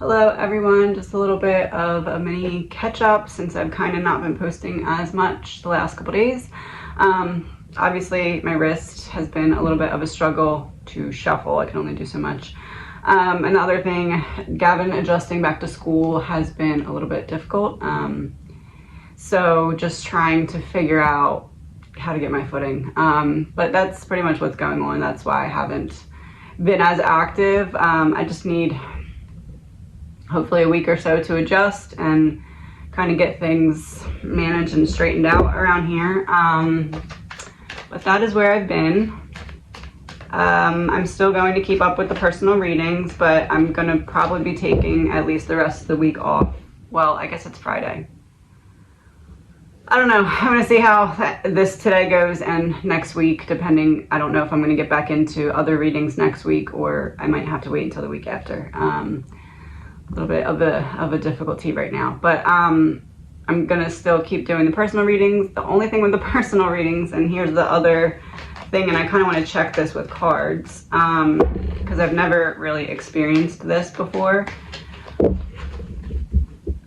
Hello everyone, just a little bit of a mini catch up since I've kind of not been posting as much the last couple days. Obviously my wrist has been a little bit of a struggle to shuffle. I can only do so much. Another thing, Gavin adjusting back to school has been a little bit difficult. So just trying to figure out how to get my footing. But that's pretty much what's going on. That's why I haven't been as active. I just need hopefully a week or so to adjust and kind of get things managed and straightened out around here. But that is where I've been. I'm still going to keep up with the personal readings, but I'm going to probably be taking at least the rest of the week off. Well, I guess it's Friday. I don't know. I'm going to see how this today goes and next week, depending. I don't know if I'm going to get back into other readings next week or I might have to wait until the week after. A little bit of a difficulty right now, but I'm gonna still keep doing the personal readings. The only thing with the personal readings, and here's the other thing, and I kind of want to check this with cards because I've never really experienced this before.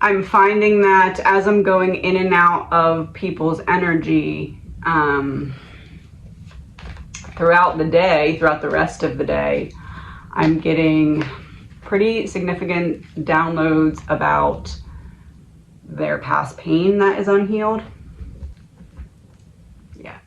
I'm finding that as I'm going in and out of people's energy throughout the day, throughout the rest of the day, I'm getting pretty significant downloads about their past pain that is unhealed. Yeah.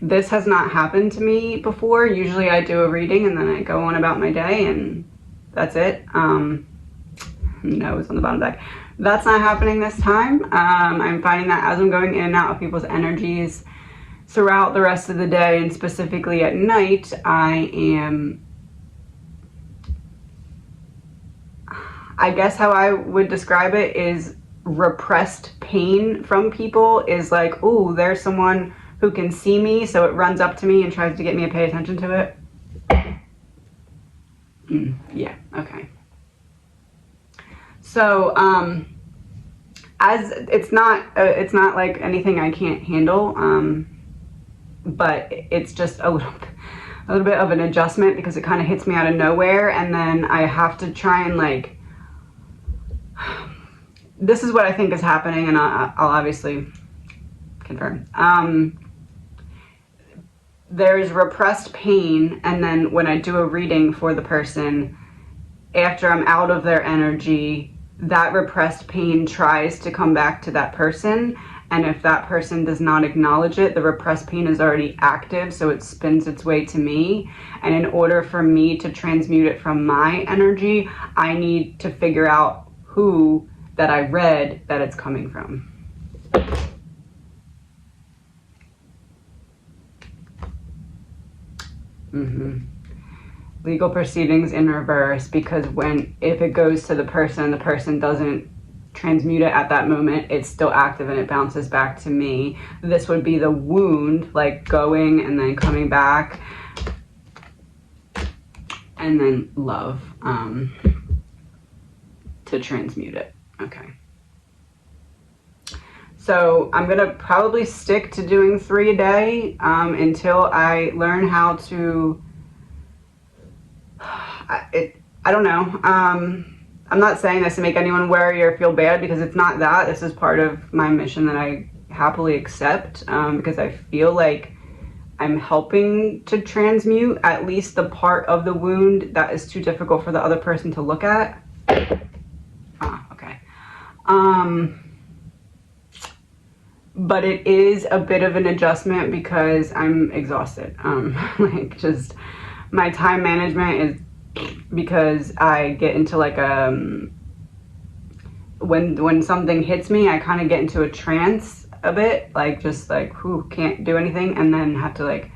This has not happened to me before. Usually I do a reading and then I go on about my day and that's it. No, it's on the bottom deck. That's not happening this time. I'm finding that as I'm going in and out of people's energies throughout the rest of the day and specifically at night, I guess how I would describe it is repressed pain from people is like, ooh, there's someone who can see me, so it runs up to me and tries to get me to pay attention to it. Yeah, okay. So, as it's not like anything I can't handle, but it's just a little bit of an adjustment because it kind of hits me out of nowhere, and then I have to try and like. This is what I think is happening, and I'll obviously confirm. There's repressed pain, and then when I do a reading for the person, after I'm out of their energy, that repressed pain tries to come back to that person, and if that person does not acknowledge it, the repressed pain is already active, so it spins its way to me, and in order for me to transmute it from my energy, I need to figure out who that I read that it's coming from. Legal proceedings in reverse, because if it goes to the person doesn't transmute it at that moment, it's still active and it bounces back to me. This would be the wound, like going and then coming back, and then love to transmute it. Okay. So I'm gonna probably stick to doing 3 a day until I learn how to. I don't know. I'm not saying this to make anyone worry or feel bad because it's not that. This is part of my mission that I happily accept because I feel like I'm helping to transmute at least the part of the wound that is too difficult for the other person to look at. Okay. But it is a bit of an adjustment because I'm exhausted. Like just my time management is because I get into like when something hits me, I kind of get into a trance a bit, like just like can't do anything, and then have to like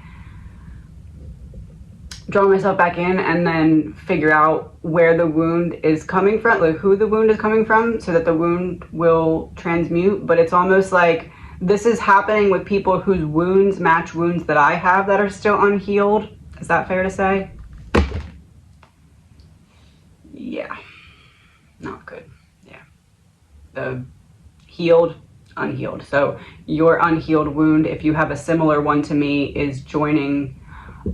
draw myself back in and then figure out where the wound is coming from, like who the wound is coming from, so that the wound will transmute. But it's almost like this is happening with people whose wounds match wounds that I have that are still unhealed. Is that fair to say? Yeah, not good. Yeah, the healed, unhealed. So your unhealed wound, if you have a similar one to me, is joining.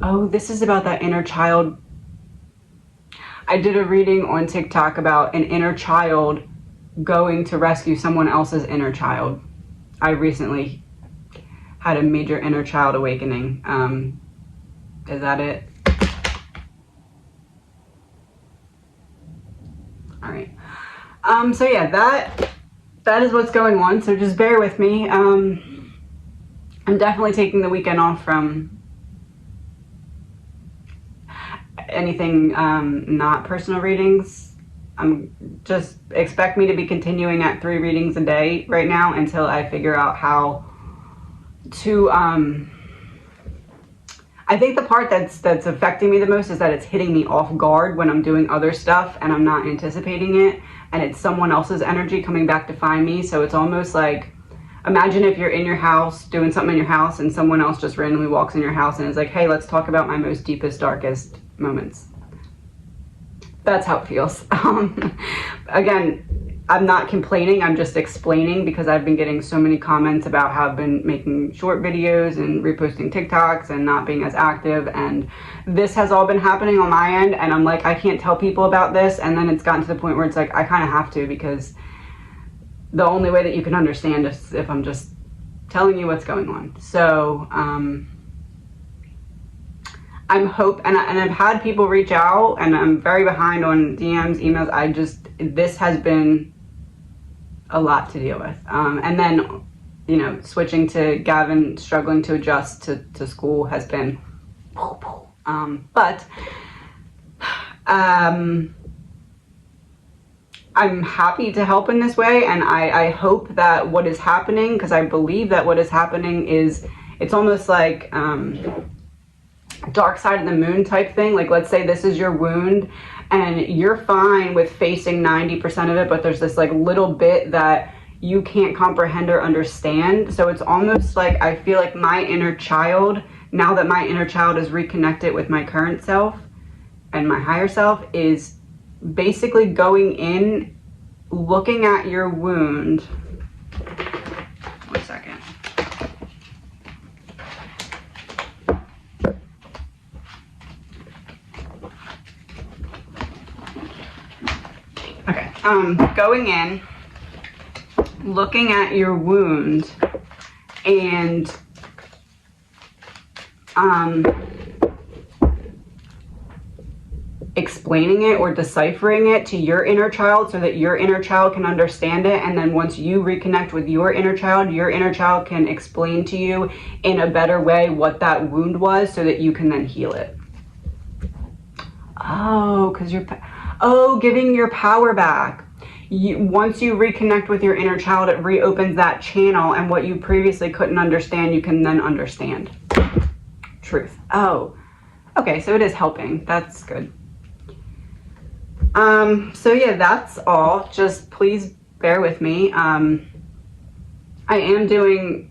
Oh, this is about that inner child. I did a reading on TikTok about an inner child going to rescue someone else's inner child. I recently had a major inner child awakening. Is that it? All right. So yeah, that is what's going on. So just bear with me. I'm definitely taking the weekend off from anything not personal readings. Just expect me to be continuing at 3 readings a day right now until I figure out how to I think the part that's affecting me the most is that it's hitting me off guard when I'm doing other stuff and I'm not anticipating it, and it's someone else's energy coming back to find me. So it's almost like, imagine if you're in your house doing something in your house and someone else just randomly walks in your house and is like, hey, let's talk about my most deepest, darkest moments. That's how it feels. Again, I'm not complaining, I'm just explaining, because I've been getting so many comments about how I've been making short videos and reposting TikToks and not being as active, and this has all been happening on my end, and I'm like, I can't tell people about this, and then it's gotten to the point where it's like, I kind of have to, because the only way that you can understand is if I'm just telling you what's going on. So, I'm and I've had people reach out, and I'm very behind on DMs, emails. This has been a lot to deal with. And then, you know, switching to Gavin, struggling to adjust to school has been, but I'm happy to help in this way. And I hope that what is happening, because I believe that what is happening is, it's almost like, dark side of the moon type thing. Like, let's say this is your wound and you're fine with facing 90% of it, but there's this like little bit that you can't comprehend or understand. So it's almost like, I feel like my inner child, now that my inner child is reconnected with my current self and my higher self, is basically going in, looking at your wound. 1 second. Okay, going in, looking at your wound, and explaining it or deciphering it to your inner child so that your inner child can understand it. And then once you reconnect with your inner child can explain to you in a better way what that wound was, so that you can then heal it. Oh, because giving your power back. Once you reconnect with your inner child, it reopens that channel, and what you previously couldn't understand, you can then understand. Truth. Oh, okay, so it is helping. That's good. So yeah, that's all. Just please bear with me. I am doing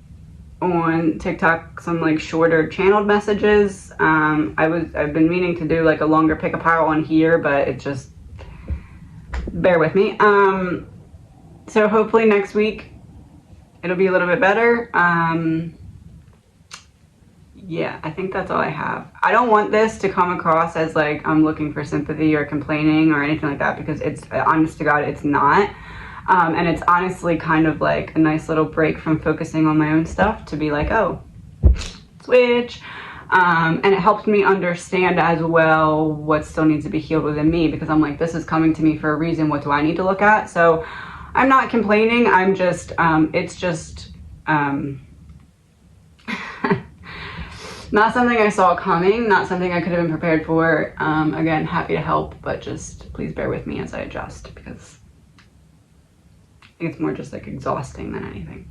on TikTok some like shorter channeled messages. I've been meaning to do like a longer pick a pile on here, but it just, bear with me. So hopefully next week it'll be a little bit better. Yeah, I think that's all I have. I don't want this to come across as like I'm looking for sympathy or complaining or anything like that, because it's, honest to God, it's not. And it's honestly kind of like a nice little break from focusing on my own stuff to be like, oh, switch. And it helps me understand as well what still needs to be healed within me, because I'm like, this is coming to me for a reason. What do I need to look at? So I'm not complaining. I'm just, it's just, not something I saw coming, not something I could have been prepared for. Again, happy to help, but just please bear with me as I adjust, because I think it's more just like exhausting than anything.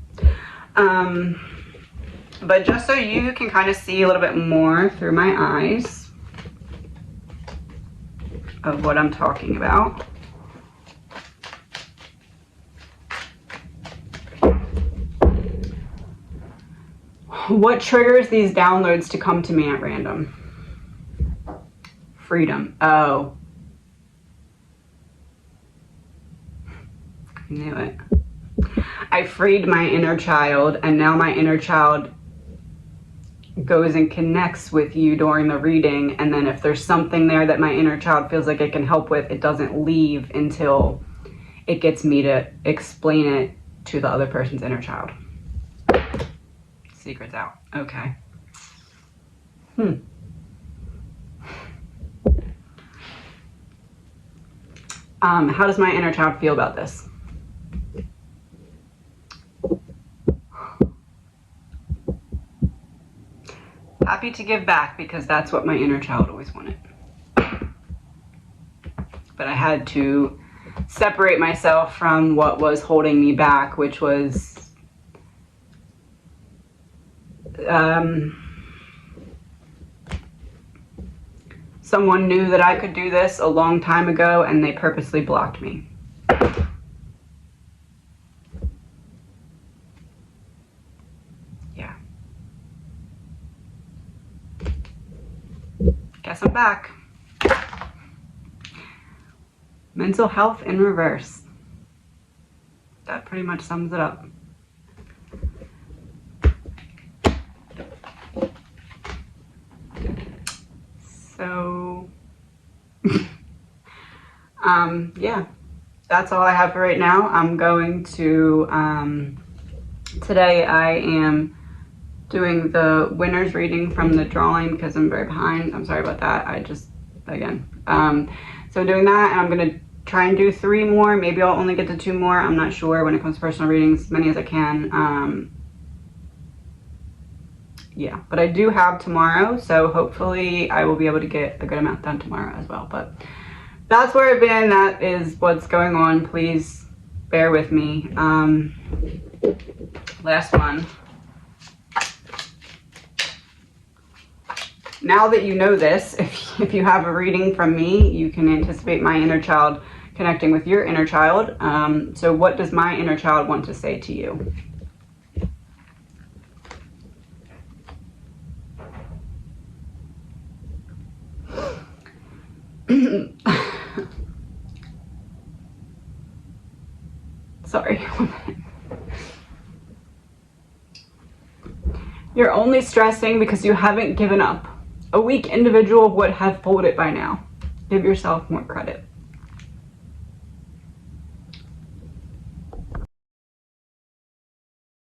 But just so you can kind of see a little bit more through my eyes of what I'm talking about. What triggers these downloads to come to me at random? Freedom. Oh. I knew it. I freed my inner child, and now my inner child goes and connects with you during the reading, and then if there's something there that my inner child feels like it can help with, it doesn't leave until it gets me to explain it to the other person's inner child. Secret's out. Okay. How does my inner child feel about this? Happy to give back, because that's what my inner child always wanted. But I had to separate myself from what was holding me back, which was someone knew that I could do this a long time ago, and they purposely blocked me. Yeah. Guess I'm back. Mental health in reverse. That pretty much sums it up. So, yeah, that's all I have for right now. I'm going to, today I am doing the winner's reading from the drawing because I'm very behind. I'm sorry about that. So doing that, and I'm going to try and do 3 more. Maybe I'll only get to 2 more. I'm not sure when it comes to personal readings, as many as I can. Yeah, but I do have tomorrow, so hopefully I will be able to get a good amount done tomorrow as well. But that's where I've been. That is what's going on. Please bear with me. Last one. Now that you know this, if you have a reading from me, you can anticipate my inner child connecting with your inner child. So what does my inner child want to say to you? Sorry. You're only stressing because you haven't given up. A weak individual would have folded by now. Give yourself more credit.